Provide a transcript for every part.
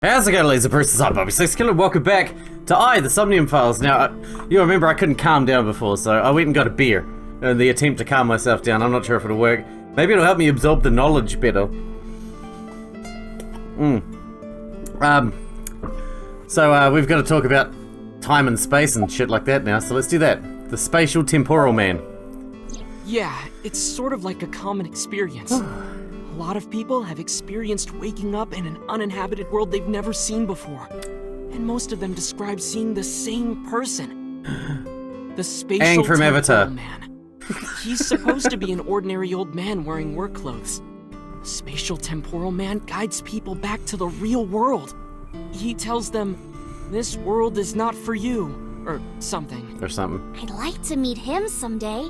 How's it going, ladies and persons? I'm Bobby Sixkilla. Welcome back to the Somnium Files. Now, you remember I couldn't calm down before, so I went and got a beer in the attempt to calm myself down. I'm not sure if it'll work. Maybe it'll help me absorb the knowledge better. So we've got to talk about time and space and shit like that now, so let's do that. The spatial temporal man. Yeah, it's sort of like a common experience. A lot of people have experienced waking up in an uninhabited world they've never seen before. And most of them describe seeing the same person. The spatial from temporal Avatar. man. He's supposed to be an ordinary old man wearing work clothes. The spatial temporal man guides people back to the real world. He tells them, this world is not for you, or something. Or something. I'd like to meet him someday.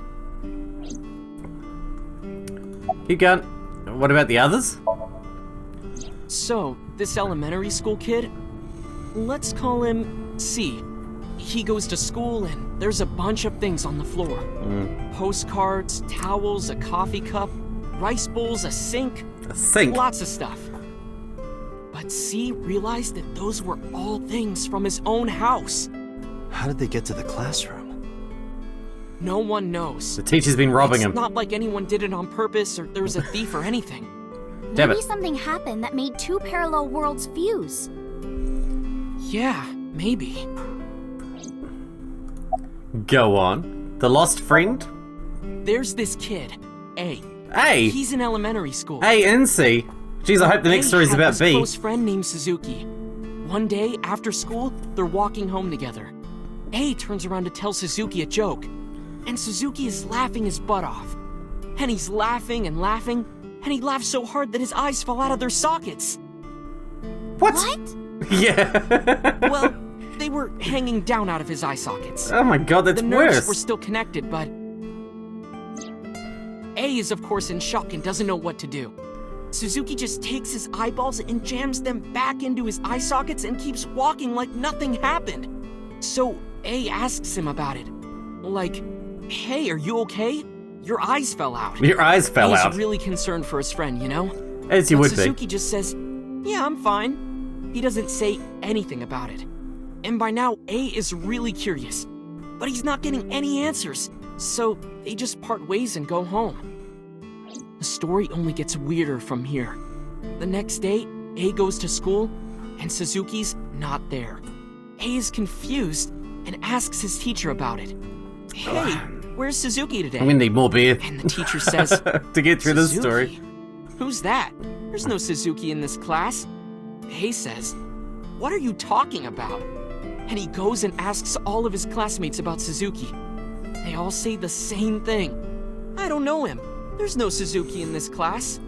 Keep going. What about the others? So, this elementary school kid, let's call him C. He goes to school and there's a bunch of things on the floor. Postcards, towels, a coffee cup, rice bowls, a sink. A sink? Lots of stuff. But C realized that those were all things from his own house. How did they get to the classroom? No one knows. The teacher's been robbing him. It's not like anyone did it on purpose or there was a thief or anything. Damn Maybe it. something happened that made two parallel worlds fuse. Yeah, maybe. Go on. The lost friend? There's this kid, A. A? He's in elementary school. A and C? Jeez, I hope the next A story's had about this B. close friend named Suzuki. One day, after school, they're walking home together. A turns around to tell Suzuki a joke, and Suzuki is laughing his butt off. And he's laughing and laughing, and he laughs so hard that his eyes fall out of their sockets. What? Yeah. Well, they were hanging down out of his eye sockets. Oh my god, that's The nerves worse. were still connected, but A is of course in shock and doesn't know what to do. Suzuki just takes his eyeballs and jams them back into his eye sockets and keeps walking like nothing happened. So A asks him about it. Like, hey, are you okay? Your eyes fell out. Your eyes fell He's out. really concerned for his friend, you know? As you But would Suzuki be. just says, yeah, I'm fine. He doesn't say anything about it. And by now, A is really curious. But he's not getting any answers. So they just part ways and go home. The story only gets weirder from here. The next day, A goes to school, and Suzuki's not there. A is confused and asks his teacher about it. Hey, where's Suzuki today? I'm gonna need more beer And the teacher says, to get through this Suzuki? story. Who's that? There's no Suzuki in this class. Hay says, what are you talking about? And he goes and asks all of his classmates about Suzuki. They all say the same thing. I don't know him. There's no Suzuki in this class.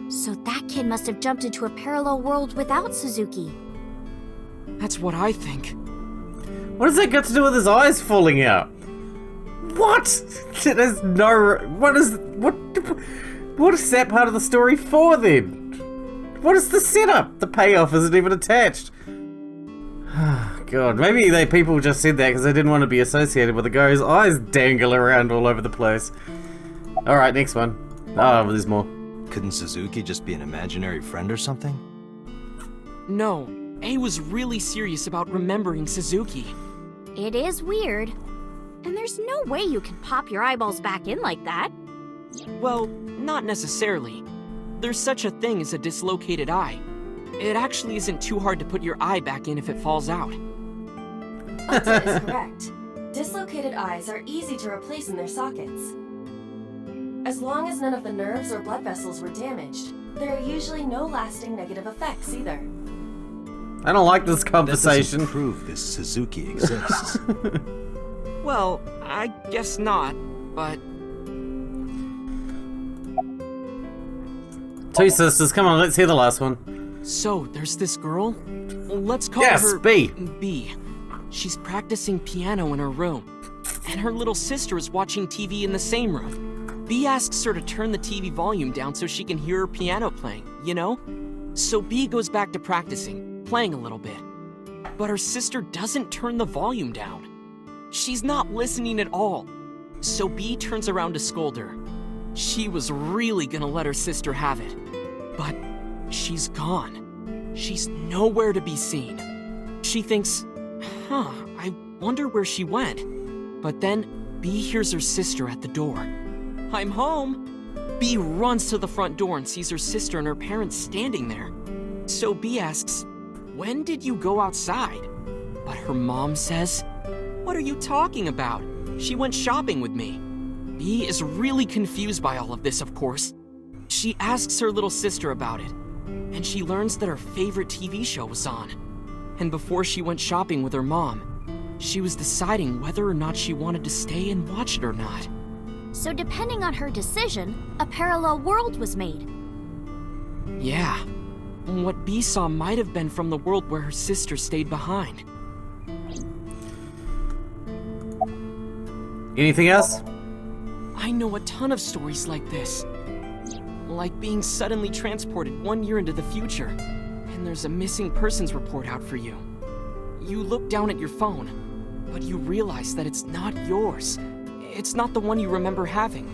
So that kid must have jumped into a parallel world without Suzuki. That's what I think. What does that got to do with his eyes falling out? What? There's no... What is that part of the story for then? What is the setup? The payoff isn't even attached. God, maybe people just said that because they didn't want to be associated with a guy whose eyes dangle around all over the place. Alright, next one. Oh, there's more. Couldn't Suzuki just be an imaginary friend or something? No, A was really serious about remembering Suzuki. It is weird. And there's no way you can pop your eyeballs back in like that. Well, not necessarily. There's such a thing as a dislocated eye. It actually isn't too hard to put your eye back in if it falls out. Ota is correct. Dislocated eyes are easy to replace in their sockets. As long as none of the nerves or blood vessels were damaged, there are usually no lasting negative effects either. I don't like this That conversation. doesn't prove this Suzuki exists. Well, I guess not, but Two sisters, come on, let's hear the last one. so there's this girl. Let's call Yes, her B. B. She's practicing piano in her room, and her little sister is watching TV in the same room. B asks her to turn the TV volume down so she can hear her piano playing, you know? So B goes back to practicing, playing a little bit. But her sister doesn't turn the volume down. She's not listening at all. So B turns around to scold her. She was really gonna let her sister have it. But she's gone. She's nowhere to be seen. She thinks, I wonder where she went. But then B hears her sister at the door. I'm home. B runs to the front door and sees her sister and her parents standing there. So B asks, when did you go outside? But her mom says, what are you talking about? She went shopping with me. B is really confused by all of this, of course. She asks her little sister about it, and she learns that her favorite TV show was on. And before she went shopping with her mom, she was deciding whether or not she wanted to stay and watch it or not. So depending on her decision, a parallel world was made. Yeah. What B saw might have been from the world where her sister stayed behind. Anything else? I know a ton of stories like this. Like being suddenly transported 1 year into the future, and there's a missing persons report out for you. You look down at your phone, but you realize that it's not yours. It's not the one you remember having.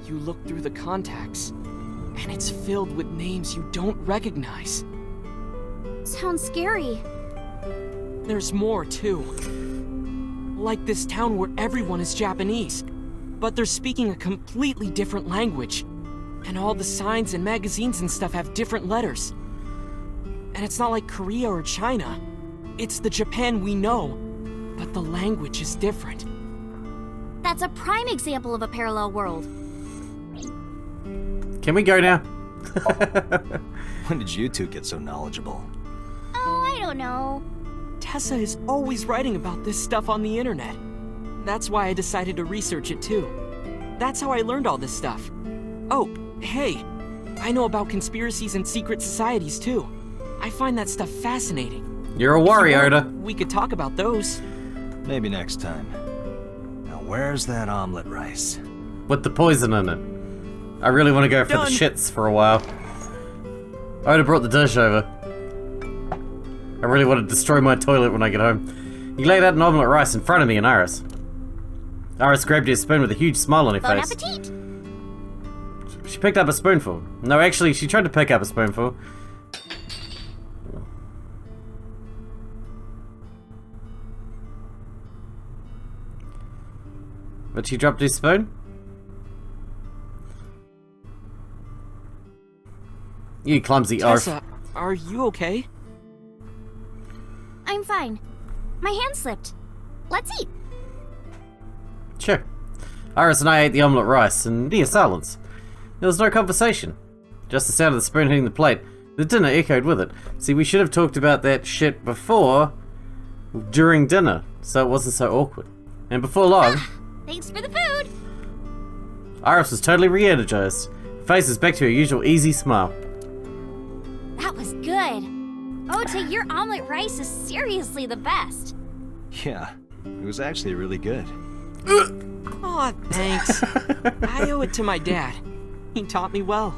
You look through the contacts, and it's filled with names you don't recognize. Sounds scary. There's more, too. Like this town where everyone is Japanese, but they're speaking a completely different language. And all the signs and magazines and stuff have different letters. And it's not like Korea or China. It's the Japan we know, but the language is different. That's a prime example of a parallel world. Can we go now? When did you two get so knowledgeable? Oh, I don't know. Tessa is always writing about this stuff on the internet. That's why I decided to research it too. That's how I learned all this stuff. Oh, hey, I know about conspiracies and secret societies too. I find that stuff fascinating. You're a warrior, Oda. We could talk about those. Maybe next time. Now where's that omelet rice? With the poison in it. I really want to go for Done. the shits for a while. Oda brought the dish over. I really want to destroy my toilet when I get home. He laid out an omelette rice in front of me and Iris. Iris grabbed his spoon with a huge smile on her Bon face. appetit! She picked up a spoonful. No, actually, she tried to pick up a spoonful. But she dropped his spoon? You clumsy oaf. Tessa, are you okay? I'm fine. My hand slipped. Let's eat. Sure. Iris and I ate the omelette rice in near silence. There was no conversation. Just the sound of the spoon hitting the plate. The dinner echoed with it. See, we should have talked about that shit before, during dinner, so it wasn't so awkward. And before long, Thanks for the food. Iris was totally re-energized. Her face was back to her usual easy smile. That was good. Ota, your omelet rice is seriously the best. Yeah, it was actually really good. Aw, thanks. I owe it to my dad. He taught me well.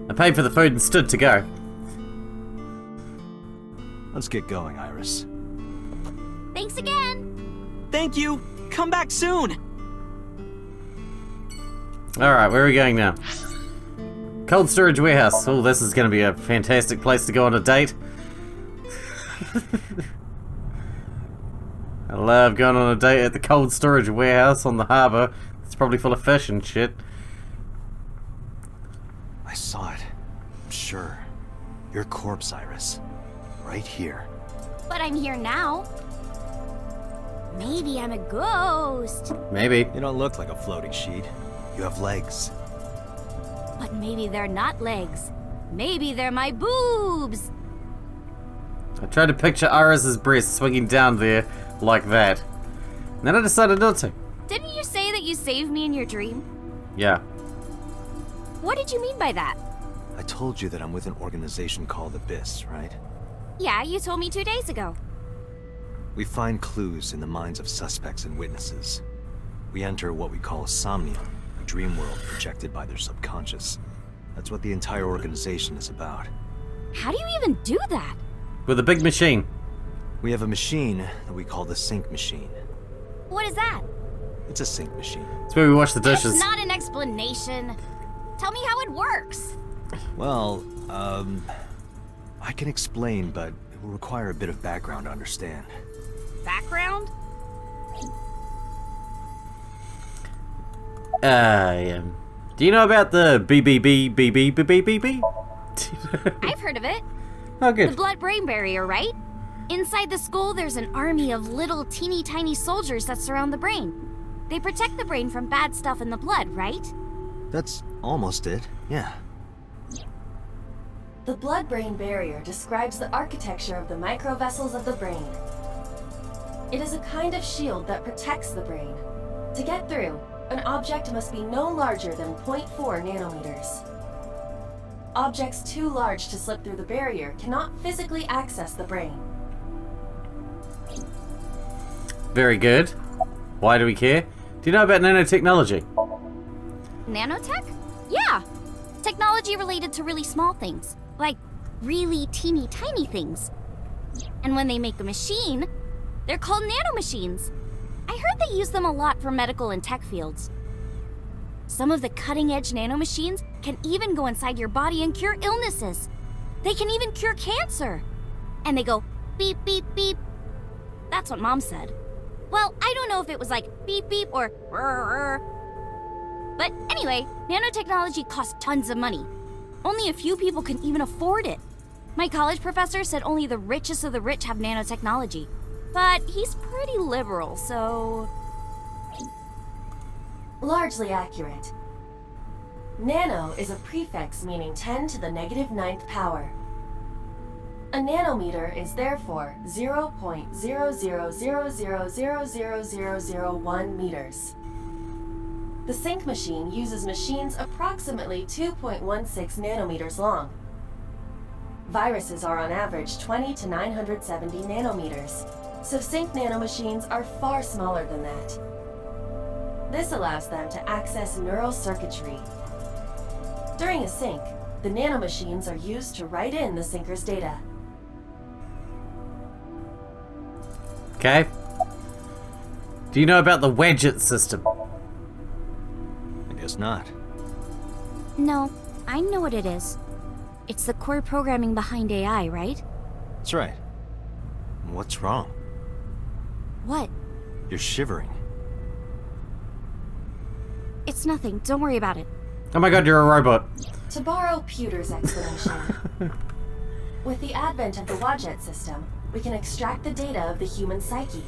I paid for the food and stood to go. Let's get going, Iris. Thanks again. Thank you. Come back soon. Alright, where are we going now? Cold storage warehouse. Oh, this is going to be a fantastic place to go on a date. I love going on a date at the cold storage warehouse on the harbor. It's probably full of fish and shit. I saw it. I'm sure. Your corpse, Iris. Right here. But I'm here now. Maybe I'm a ghost. Maybe. You don't look like a floating sheet. You have legs. But maybe they're not legs. Maybe they're my boobs. I tried to picture Iris's breast swinging down there like that. And then I decided not to. Didn't you say that you saved me in your dream? Yeah. What did you mean by that? I told you that I'm with an organization called Abyss, right? Yeah, you told me 2 days ago. We find clues in the minds of suspects and witnesses. We enter what we call a Somnium, a dream world projected by their subconscious. That's what the entire organization is about. How do you even do that? With a big machine. We have a machine that we call the Sync Machine. What is that? It's a sync machine. It's where we wash the dishes. It's not an explanation. Tell me how it works. Well, I can explain, but it will require a bit of background to understand. Background? Yeah. Do you know about the BBB? I've heard of it. Oh, The good. blood-brain barrier, right? Inside the skull, there's an army of little teeny tiny soldiers that surround the brain. They protect the brain from bad stuff in the blood, right? That's almost it, yeah. The blood-brain barrier describes the architecture of the microvessels of the brain. It is a kind of shield that protects the brain. To get through, an object must be no larger than 0.4 nanometers. Objects too large to slip through the barrier cannot physically access the brain. Very good. Why do we care? Do you know about nanotechnology? Nanotech? Yeah. Technology related to really small things. Like really teeny tiny things. And when they make a machine, they're called nanomachines. I heard they use them a lot for medical and tech fields. Some of the cutting-edge nanomachines can even go inside your body and cure illnesses. They can even cure cancer. And they go beep, beep, beep. That's what Mom said. Well, I don't know if it was like beep, beep or rrr. But anyway, nanotechnology costs tons of money. Only a few people can even afford it. My college professor said only the richest of the rich have nanotechnology. But he's pretty liberal, so... Largely accurate. Nano is a prefix meaning 10 to the negative 9th power. A nanometer is therefore 0.0000000001 meters. The sync machine uses machines approximately 2.16 nanometers long. Viruses are on average 20 to 970 nanometers, so sync nanomachines are far smaller than that. This allows them to access neural circuitry. During a sync, the nanomachines are used to write in the syncer's data. Okay. Do you know about the wedget system? I guess not. No, I know what it is. It's the core programming behind AI, right? That's right. What's wrong? What? You're shivering. It's nothing. Don't worry about it. Oh my god, you're a robot. To borrow Pewter's explanation, with the advent of the Wadjet system, we can extract the data of the human psyche.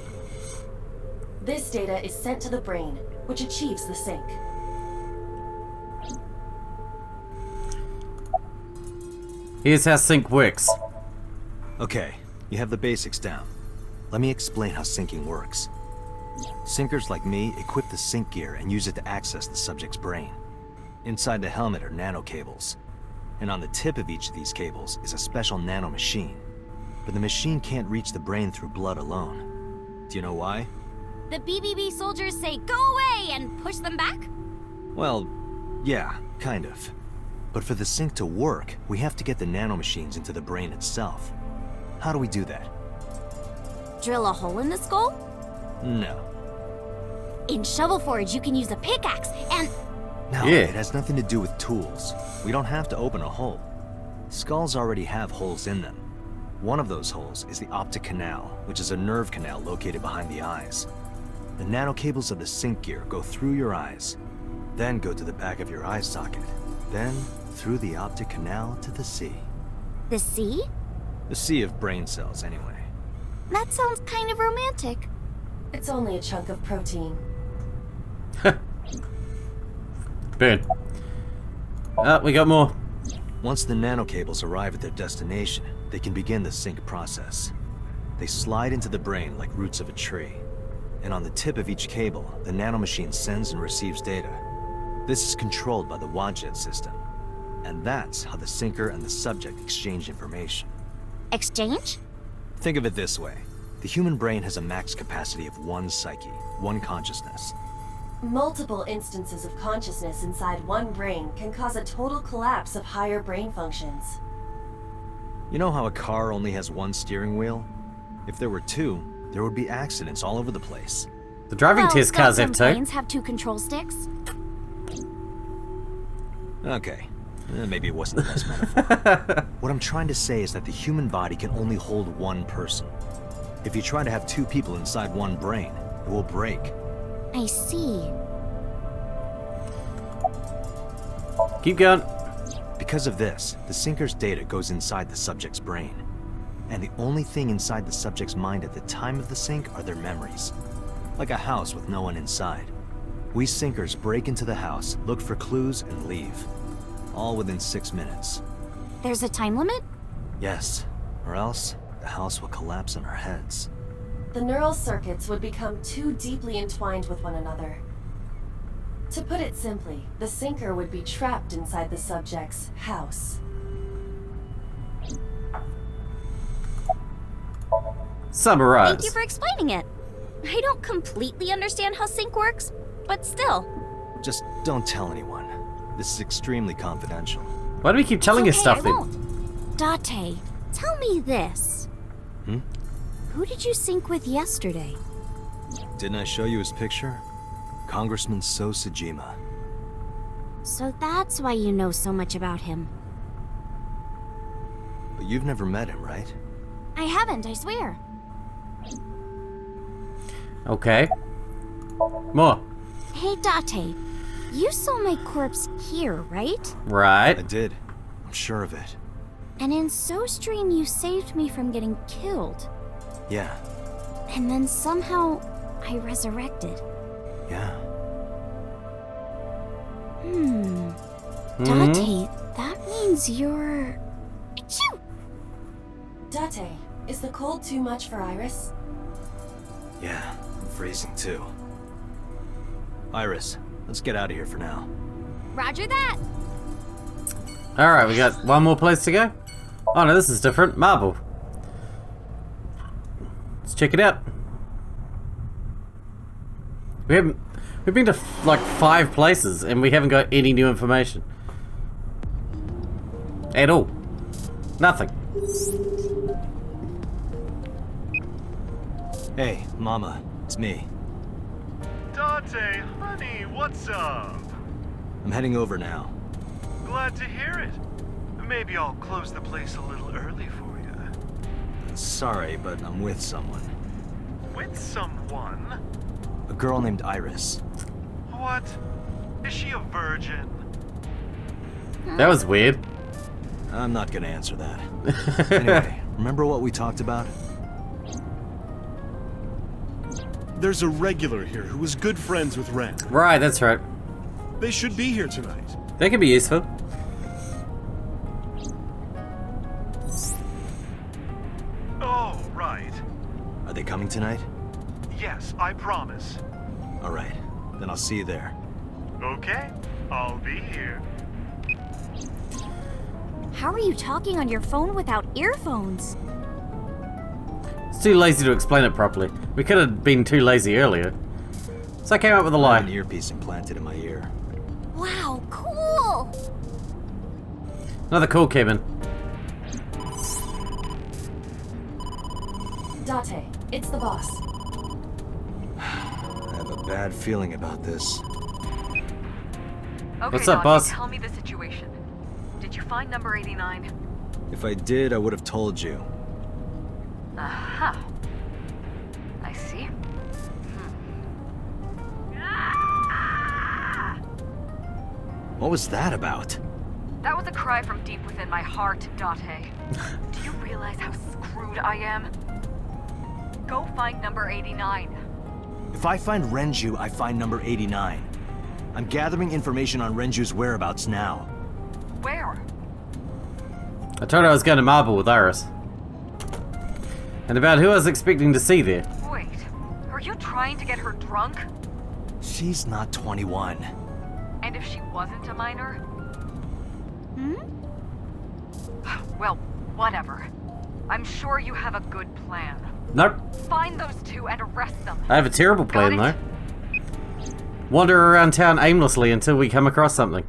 This data is sent to the brain, which achieves the sync. Here's how sync works. Okay, you have the basics down. Let me explain how syncing works. Syncers like me equip the sync gear and use it to access the subject's brain. Inside the helmet are nanocables, and on the tip of each of these cables is a special nanomachine. But the machine can't reach the brain through blood alone. Do you know why? The BBB soldiers say, "Go away!" and push them back? Well, yeah, kind of. But for the sync to work, we have to get the nanomachines into the brain itself. How do we do that? Drill a hole in the skull? No. In Shovel Forge, you can use a pickaxe and... No, Yeah. it has nothing to do with tools. We don't have to open a hole. Skulls already have holes in them. One of those holes is the optic canal, which is a nerve canal located behind the eyes. The nanocables of the sync gear go through your eyes, then go to the back of your eye socket, then through the optic canal to the sea. The sea? The sea of brain cells, anyway. That sounds kind of romantic. It's only a chunk of protein. Burn. We got more. Once the nanocables arrive at their destination, they can begin the sync process. They slide into the brain like roots of a tree. And on the tip of each cable, the nanomachine sends and receives data. This is controlled by the Wadjet system. And that's how the syncer and the subject exchange information. Exchange? Think of it this way. The human brain has a max capacity of one psyche, one consciousness. Multiple instances of consciousness inside one brain can cause a total collapse of higher brain functions. You know how a car only has one steering wheel? If there were two, there would be accidents all over the place. The driving Well, test cars don't have some two. planes have two control sticks? Okay, Maybe it wasn't the best metaphor. What I'm trying to say is that the human body can only hold one person. If you try to have two people inside one brain, it will break. I see. Keep going. Because of this, the sinker's data goes inside the subject's brain. And the only thing inside the subject's mind at the time of the sync are their memories. Like a house with no one inside. We sinkers break into the house, look for clues, and leave. All within 6 minutes. There's a time limit? Yes, or else the house will collapse on our heads. The neural circuits would become too deeply entwined with one another. To put it simply, the sinker would be trapped inside the subject's house. Summarize. Thank you for explaining it. I don't completely understand how sync works, but still. Just don't tell anyone. This is extremely confidential. Why do we keep telling you Okay, stuff I then? won't. Date, tell me this. Hmm? Who did you sync with yesterday? Didn't I show you his picture? Congressman So Sejima. So that's why you know so much about him. But you've never met him, right? I haven't, I swear. Okay. More. Hey, Date, you saw my corpse here, right? Right. I did. I'm sure of it. And in SoStream, you saved me from getting killed. Yeah, And then somehow, I resurrected. yeah. Date, that means you're... Achoo! Date, is the cold too much for Iris? Yeah, I'm freezing too. Iris, let's get out of here for now. Roger that! Alright, we got one more place to go. Oh no, this is different. Marble. Let's check it out. We've been to like 5 places and we haven't got any new information. At all. Nothing. Hey, Mama, it's me. Date, honey, what's up? I'm heading over now. Glad to hear it. Maybe I'll close the place a little early for you. Sorry, but I'm with someone. With someone? A girl named Iris. What? Is she a virgin? That was weird. I'm not gonna answer that. Anyway, remember what we talked about? There's a regular here who is good friends with Ren. Right, that's right. They should be here tonight. That could be useful. Oh, right. Are they coming tonight? Yes, I promise. Alright, then I'll see you there. Okay, I'll be here. How are you talking on your phone without earphones? It's too lazy to explain it properly. We could have been too lazy earlier. So I came up with a I have lie. an earpiece implanted in my ear. Wow, cool! Another call came in. Date, it's the boss. I have a bad feeling about this. Okay, What's up, Dante, boss? Tell me the situation. Did you find number 89? If I did, I would have told you. Aha. I see. What was that about? That was a cry from deep within my heart, Date. Do you realize how screwed I am? Go find number 89. If I find Renju, I find number 89. I'm gathering information on Renju's whereabouts now. Where? I told her I was going to Marble with Iris. And about who I was expecting to see there. Wait, are you trying to get her drunk? She's not 21. And if she wasn't a minor? Hmm? Well, whatever. I'm sure you have a good plan. Nope. Find those two and arrest them. I have a terrible plan Got though. Wander around town aimlessly until we come across something.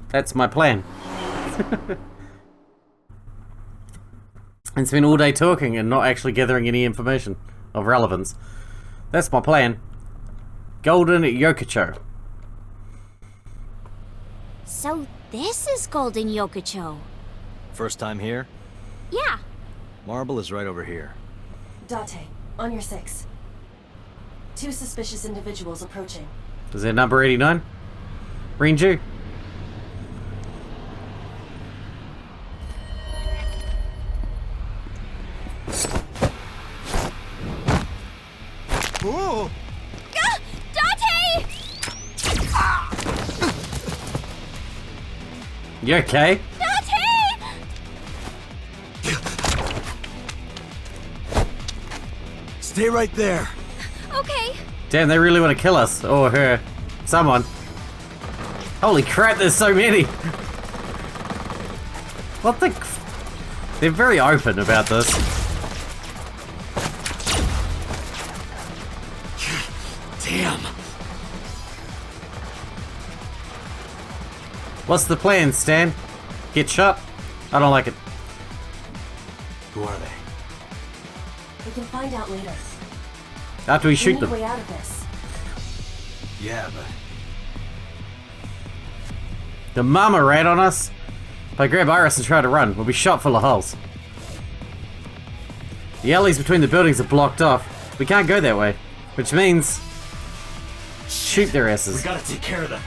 That's my plan. And spend all day talking and not actually gathering any information of relevance. That's my plan. Golden Yokocho. So this is Golden Yokocho. First time here? Yeah. Marble is right over here. Date, on your 6. 2 suspicious individuals approaching. Is that number 89? Rinju? Oh! Ah! Date! You okay? Date! Stay right there. Okay. Damn, they really want to kill us. Or her. Someone. Holy crap, there's so many. What the... They're very open about this. Damn. What's the plan, Stan? Get shot? I don't like it. Who are they? We can find out later. After we We shoot need a them. way out of this. Yeah, but The mama ran on us. If I grab Iris and try to run, we'll be shot full of holes. The alleys between the buildings are blocked off. We can't go that way. Which means... shoot their asses. we gotta take care of them.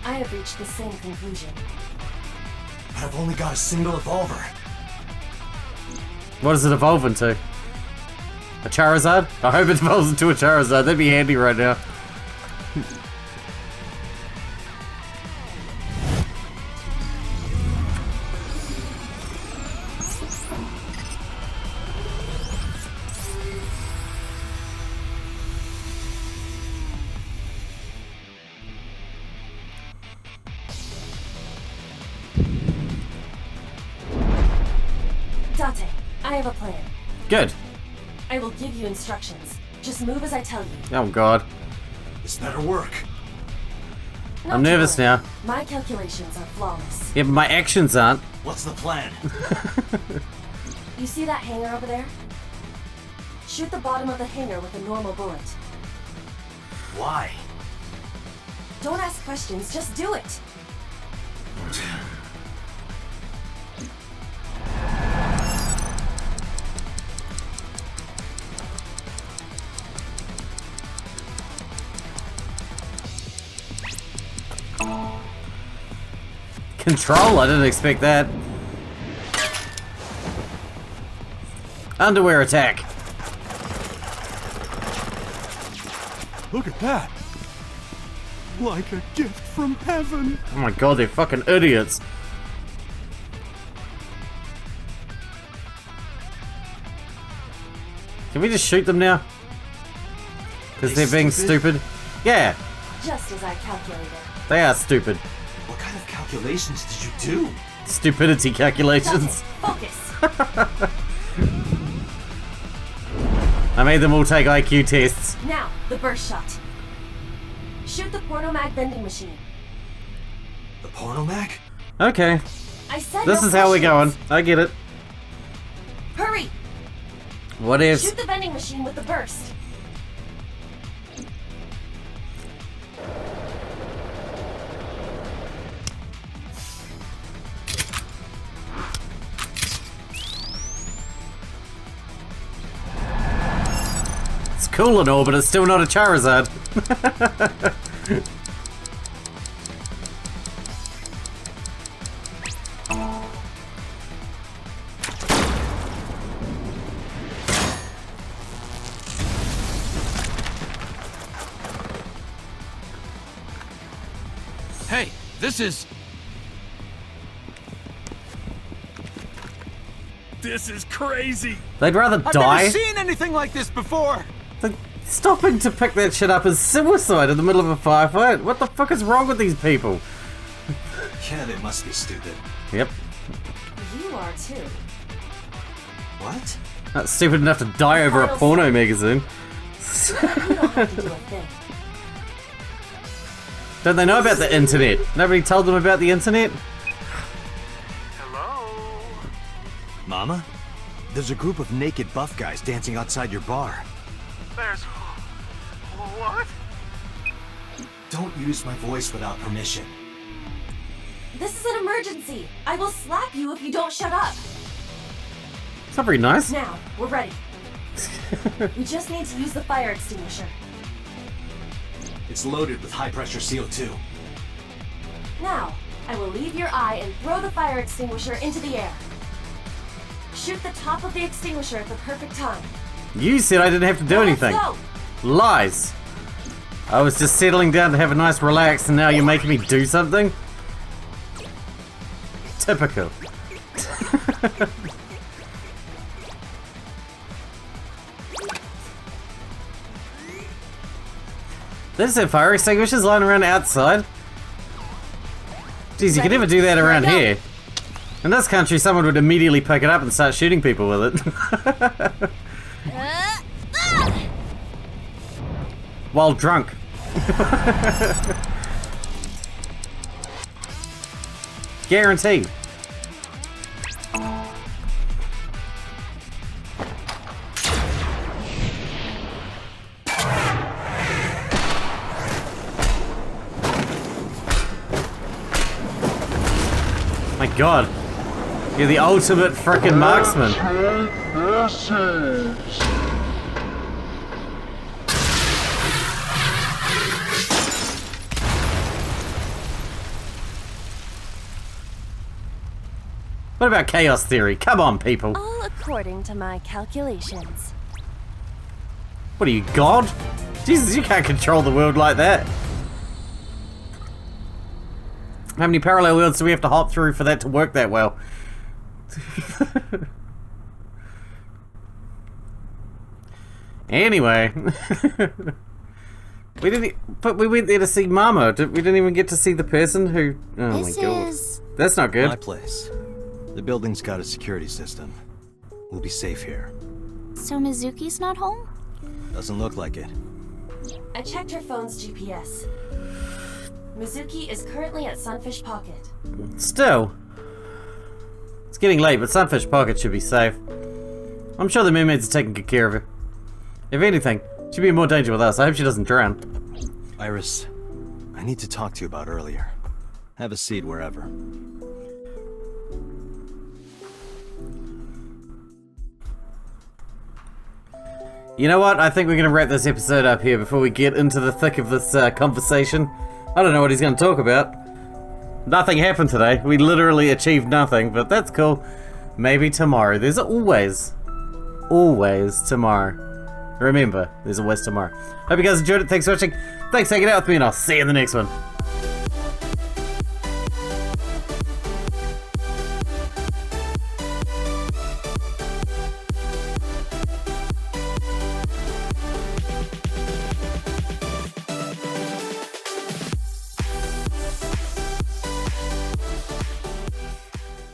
I have reached the same conclusion. But I've only got a single revolver. What does it evolve into? A Charizard? I hope it evolves into a Charizard. That'd be handy right now. Date, I have a plan. Good. I will give you instructions. Just move as I tell you. Oh god. This better work. Not I'm to nervous worry. now. My calculations are flawless. Yeah, but my actions aren't. What's the plan? You see that hangar over there? Shoot the bottom of the hangar with a normal bullet. Why? Don't ask questions, just do it. Control? I didn't expect that. Underwear attack. Look at that! Like a gift from heaven. Oh my god, they're fucking idiots. Can we just shoot them now? Because they're being stupid? Yeah, Just as I calculated. they are stupid. What kind of calculations did you do? Stupidity calculations. Focus. I made them all take IQ tests. Now, the burst shot. Shoot the porno mag vending machine. The porno mag? Okay, I said this no is how we're going. questions. I get it. Hurry! What if? Shoot the vending machine with the burst. It's cool and all, but it's still not a Charizard. Hey, this is... This is crazy! They'd rather I've die. never seen anything like this before! Like, stopping to pick that shit up is suicide in the middle of a firefight. What the fuck is wrong with these people? Yeah, they must be stupid. Yep. You are too. What? Not stupid enough to die over a porno magazine. You don't have to do a thing. Don't they know about the internet? Nobody told them about the internet? Hello? Mama? There's a group of naked buff guys dancing outside your bar. There's... What? Don't use my voice without permission. This is an emergency! I will slap you if you don't shut up! It's not very nice. Now, we're ready. We just need to use the fire extinguisher. It's loaded with high-pressure CO2. Now, I will leave your eye and throw the fire extinguisher into the air. Shoot the top of the extinguisher at the perfect time. You said I didn't have to do anything. Let's go! Lies. I was just settling down to have a nice relax, and now you're making me do something? Typical. There's some fire extinguishers lying around outside. Jeez, you could never do that around here. In this country, someone would immediately pick it up and start shooting people with it. While drunk. Guaranteed. My god. You're the ultimate frickin' marksman. What about chaos theory? Come on, people. All according to my calculations. What are you, God? Jesus, you can't control the world like that. How many parallel worlds do we have to hop through for that to work that well? Anyway. But we went there to see Mama. We didn't even get to see the person who... Oh my god. That's not good. My place. The building's got a security system. We'll be safe here. So Mizuki's not home? Doesn't look like it. I checked her phone's GPS. Mizuki is currently at Sunfish Pocket. Still. It's getting late, but Sunfish Pocket should be safe. I'm sure the mermaids are taking good care of her. If anything, she'd be in more danger with us. I hope she doesn't drown. Iris, I need to talk to you about earlier. Have a seat wherever. You know what? I think we're going to wrap this episode up here before we get into the thick of this conversation. I don't know what he's going to talk about. Nothing happened today. We literally achieved nothing, but that's cool. Maybe tomorrow. There's always tomorrow. Remember, there's always tomorrow. Hope you guys enjoyed it. Thanks for watching. Thanks for hanging out with me, and I'll see you in the next one.